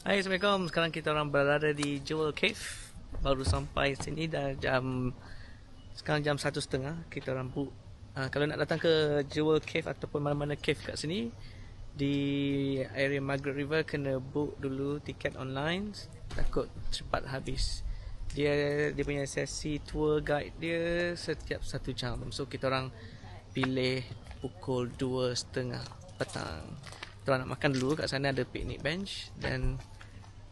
Hai, Assalamualaikum. Sekarang kita orang berada di Jewel Cave. Baru sampai sini dah sekarang jam 1:30. Kita orang book. Kalau nak datang ke Jewel Cave ataupun mana-mana cave kat sini di area Margaret River, kena book dulu tiket online. Takut cepat habis. Dia punya sesi tour guide dia setiap 1 jam. So kita orang pilih pukul 2:30 petang. Kita orang nak makan dulu kat sana, ada picnic bench, dan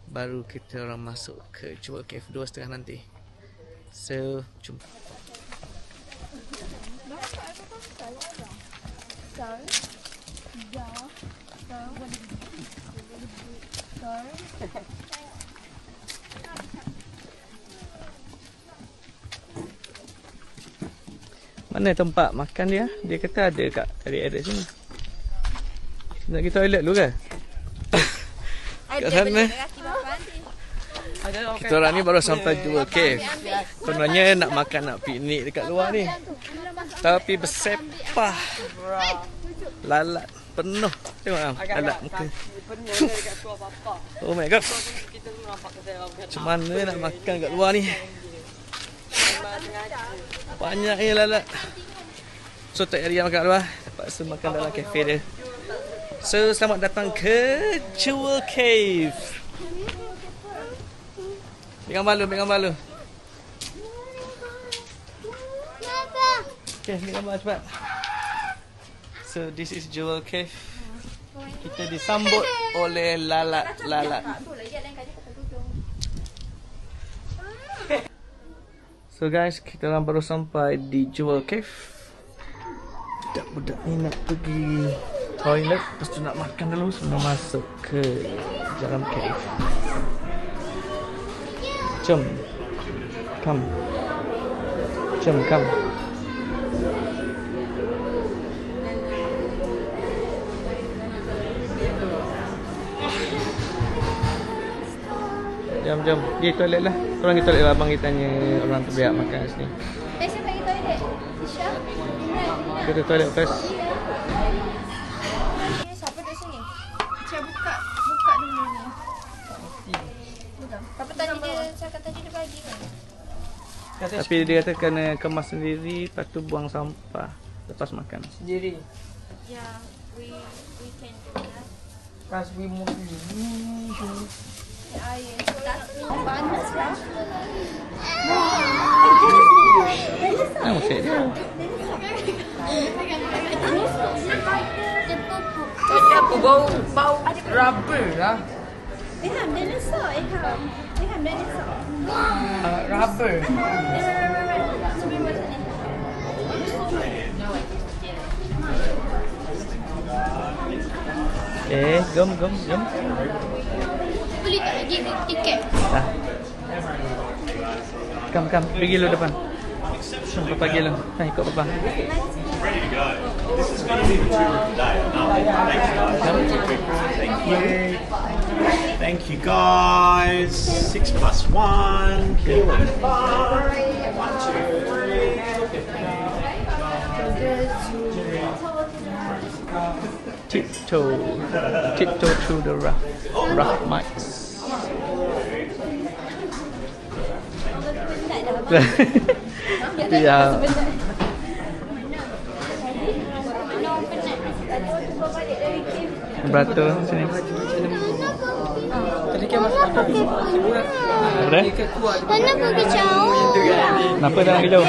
baru kita orang masuk ke Jewel Cave 2:30 nanti. So, jom. Mana tempat makan dia? Dia kata ada kat area sini. Nak pergi toilet dulu ke? Kat sana. Kita orang ni baru sampai Jewel Cave. Kononnya nak makan, nak piknik dekat luar ni. Tapi bersepah. Lalat penuh. Tengok lalat muka. Oh my god. Macam mana nak makan kat luar ni? Banyaknya lalat. So tak ada yang makan kat luar, terpaksa makan dalam kafe dia. So selamat datang ke Jewel Cave. Pegang balu. Okay, ambil gambar cepat. So this is Jewel Cave. Kita disambut oleh lalat-lalat. So guys, kita orang baru sampai di Jewel Cave. Budak-budak ni nak pergi toilet, lepas tu nak makan dulu sebelum masuk ke dalam cave. Jom. Come. Jom, come. Jom. Pergi toilet lah. Orang pergi toilet, abang kita tanya orang tu biar makan sini. Siapa pergi toilet? Syah? Kita toilet first. Siapa duduk sini? Saya buka dulu ni. Apa tadi dia cakap tadi dia bagi kan? Tapi dia kata kena kemas sendiri, lepas tu buang sampah lepas makan. Sendiri. Yeah, we can do that. Pas we move Air. Panas lah. Ah, musik dia. Tadi apa bau rubber lah. Iham dinosaur. Rubber. Sebelum macam ni. Jom. Boleh tak lagi tiket? Dah. Come, pergi lu depan. Jom, papa pergi lu. Ikut papa. Ready to go. This is going to be the tour of the day. Thank you guys. 6 plus 1. 5. 1, 2, 3. Tiptoe through the rough mics. Ya. Beratur sini. Tadi kan masuk ada. Ada? Tanah pergi jauh. Kenapa dah pergi jauh?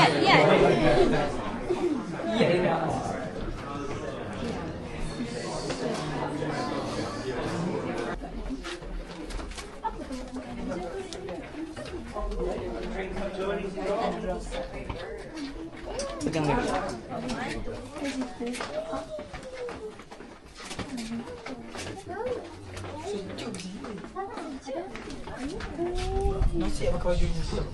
Pegang dia. Nasi apa kau jual?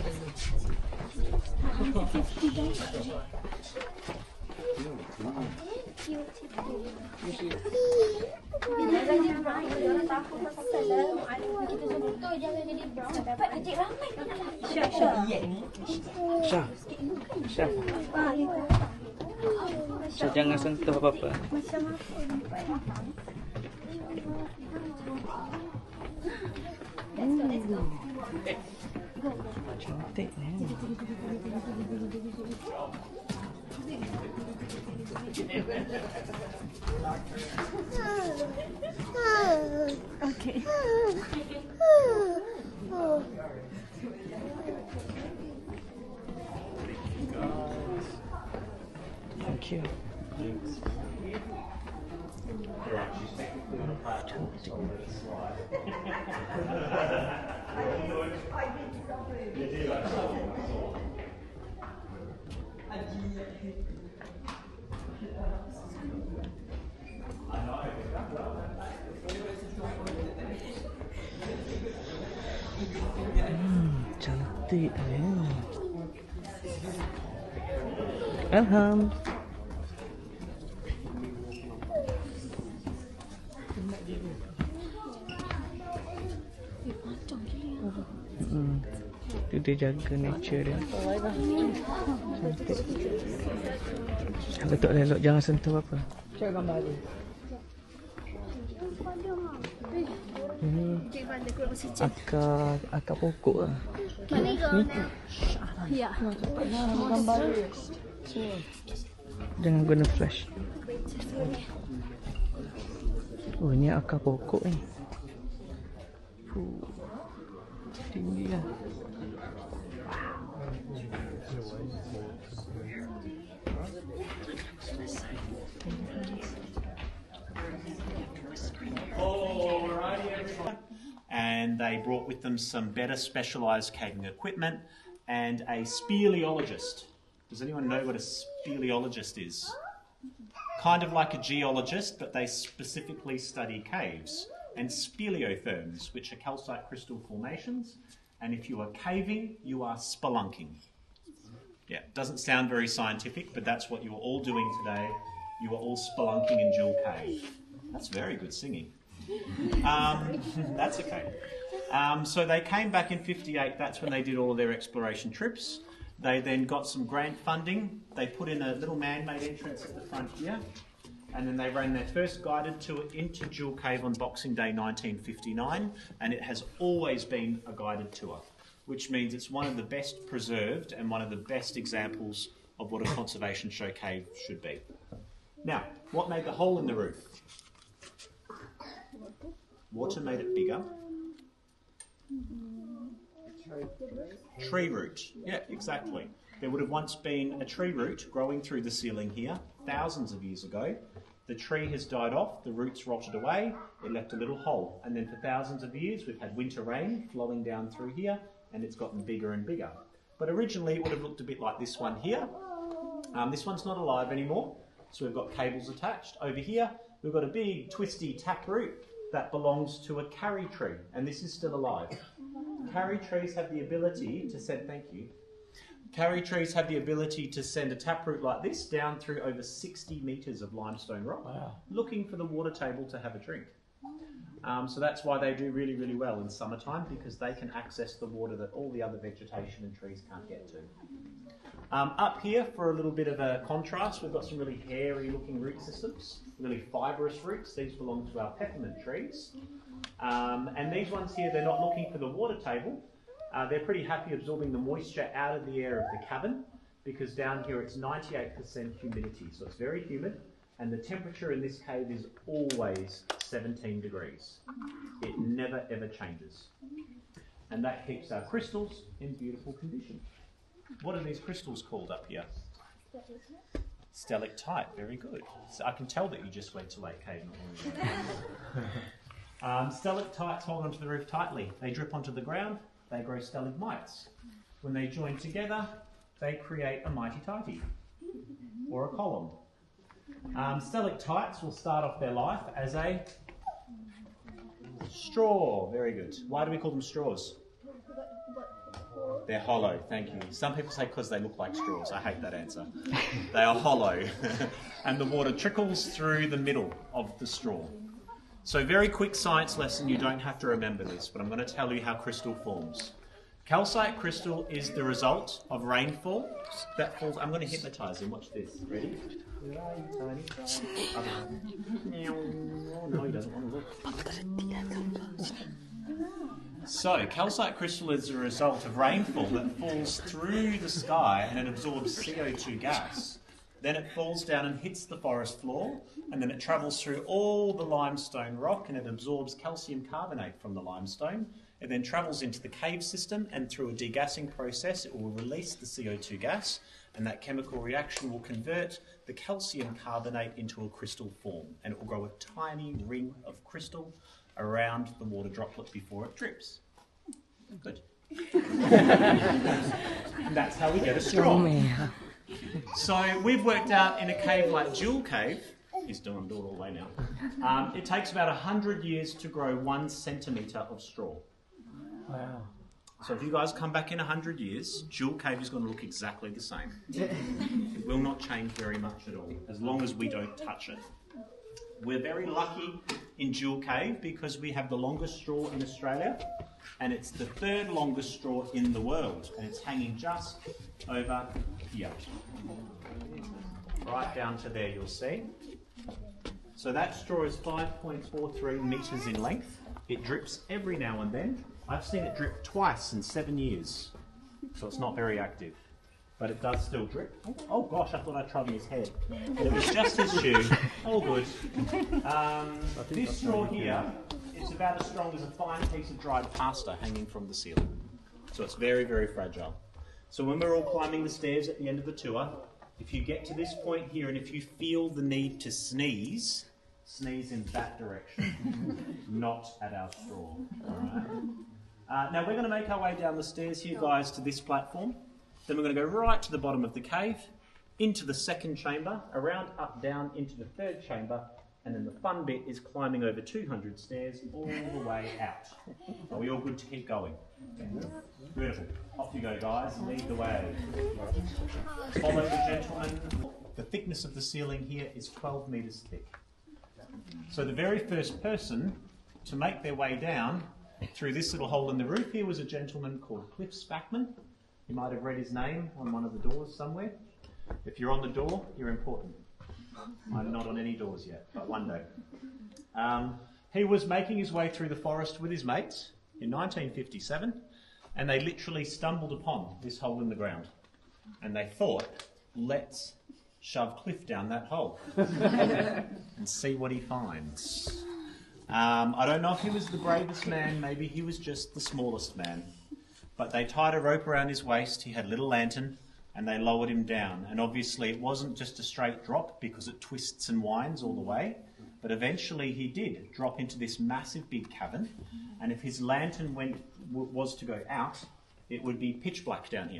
Syah. Jangan sentuh apa-apa. Cantik ni. Okay. Thank you. Cantik ni. Alhamdulillah. Tu dia jaga nature dia. Cantik. Kalau tak elok jangan sentuh apa. Cek gambar dia. Ini akar pokok lah. Ya. Gambar dia. Jangan guna flash. Oh, ini akar pokok ni. Tinggi lah. And they brought with them some better specialised caving equipment and a speleologist. Does anyone know what a speleologist is? Kind of like a geologist, but they specifically study caves. And speleotherms, which are calcite crystal formations. And if you are caving, you are spelunking. Yeah, doesn't sound very scientific, but that's what you are all doing today. You are all spelunking in Jewel Cave. That's very good singing. That's okay. So they came back in '58. That's when they did all of their exploration trips. They then got some grant funding. They put in a little man-made entrance at the front here. And then they ran their first guided tour into Jewel Cave on Boxing Day 1959. And it has always been a guided tour, which means it's one of the best preserved and one of the best examples of what a conservation show cave should be. Now, what made the hole in the roof? Water made it bigger. Tree root. Yeah, exactly. There would have once been a tree root growing through the ceiling here, thousands of years ago. The tree has died off, the roots rotted away, it left a little hole. And then for thousands of years, we've had winter rain flowing down through here, and it's gotten bigger and bigger. But originally, it would have looked a bit like this one here. This one's not alive anymore, so we've got cables attached. Over here, we've got a big twisty taproot that belongs to a carry tree, and this is still alive. Carry trees have the ability to send, thank you. Carry trees have the ability to send a taproot like this down through over 60 metres of limestone rock, looking for the water table to have a drink. So that's why they do really, really well in summertime, because they can access the water that all the other vegetation and trees can't get to. Up here, for a little bit of a contrast, we've got some really hairy looking root systems, really fibrous roots. These belong to our peppermint trees. And these ones here, they're not looking for the water table. They're pretty happy absorbing the moisture out of the air of the cavern, because down here it's 98% humidity, so it's very humid, and the temperature in this cave is always 17 degrees. It never ever changes. And that keeps our crystals in beautiful condition. What are these crystals called up here? Stalactite, very good. So I can tell that you just went to Lake Cave. Stalactites hold onto the roof tightly. They drip onto the ground, they grow stalagmites. When they join together, they create a mighty tighty, or a column. Stalactites will start off their life as a straw. Very good. Why do we call them straws? They're hollow, thank you. Some people say because they look like straws. I hate that answer. They are hollow. And the water trickles through the middle of the straw. So very quick science lesson, you don't have to remember this, but I'm going to tell you how crystal forms. Calcite crystal is the result of rainfall that falls... I'm going to hypnotise him, watch this. Ready? No, he doesn't want to look. So, calcite crystal is a result of rainfall that falls through the sky and it absorbs CO2 gas. Then it falls down and hits the forest floor, and then it travels through all the limestone rock and it absorbs calcium carbonate from the limestone. It then travels into the cave system, and through a degassing process it will release the CO2 gas, and that chemical reaction will convert the calcium carbonate into a crystal form, and it will grow a tiny ring of crystal around the water droplet before it drips. Good. And that's how we get a straw. So we've worked out in a cave like Jewel Cave, he's doing it all the way now, it takes about 100 years to grow 1 centimetre of straw. Wow. So if you guys come back in 100 years, Jewel Cave is going to look exactly the same. It will not change very much at all, as long as we don't touch it. We're very lucky in Jewel Cave because we have the longest straw in Australia, and it's the 3rd longest straw in the world, and it's hanging just over here. Right down to there, you'll see. So that straw is 5.43 metres in length. It drips every now and then. I've seen it drip twice in 7 years, so it's not very active. But it does still drip. Oh gosh, I thought I trod on his head. But it was just his shoe. All good. This straw here is about as strong as a fine piece of dried pasta hanging from the ceiling. So it's very, very fragile. So when we're all climbing the stairs at the end of the tour, if you get to this point here and if you feel the need to sneeze, sneeze in that direction, not at our straw. All right? Now we're going to make our way down the stairs here, guys, to this platform. Then we're going to go right to the bottom of the cave, into the 2nd chamber, around, up, down, into the 3rd chamber, and then the fun bit is climbing over 200 stairs all the way out. Are we all good to keep going? Beautiful. Off you go, guys. Lead the way. Follow the gentleman. The thickness of the ceiling here is 12 metres thick. So the very first person to make their way down through this little hole in the roof here was a gentleman called Cliff Spackman. You might have read his name on one of the doors somewhere. If you're on the door, you're important. I'm not on any doors yet, but one day. He was making his way through the forest with his mates in 1957, and they literally stumbled upon this hole in the ground. And they thought, let's shove Cliff down that hole and see what he finds. I don't know if he was the bravest man, maybe he was just the smallest man. But they tied a rope around his waist, he had a little lantern, and they lowered him down. And obviously it wasn't just a straight drop because it twists and winds all the way, but eventually he did drop into this massive big cavern, and if his lantern was to go out, it would be pitch black down here.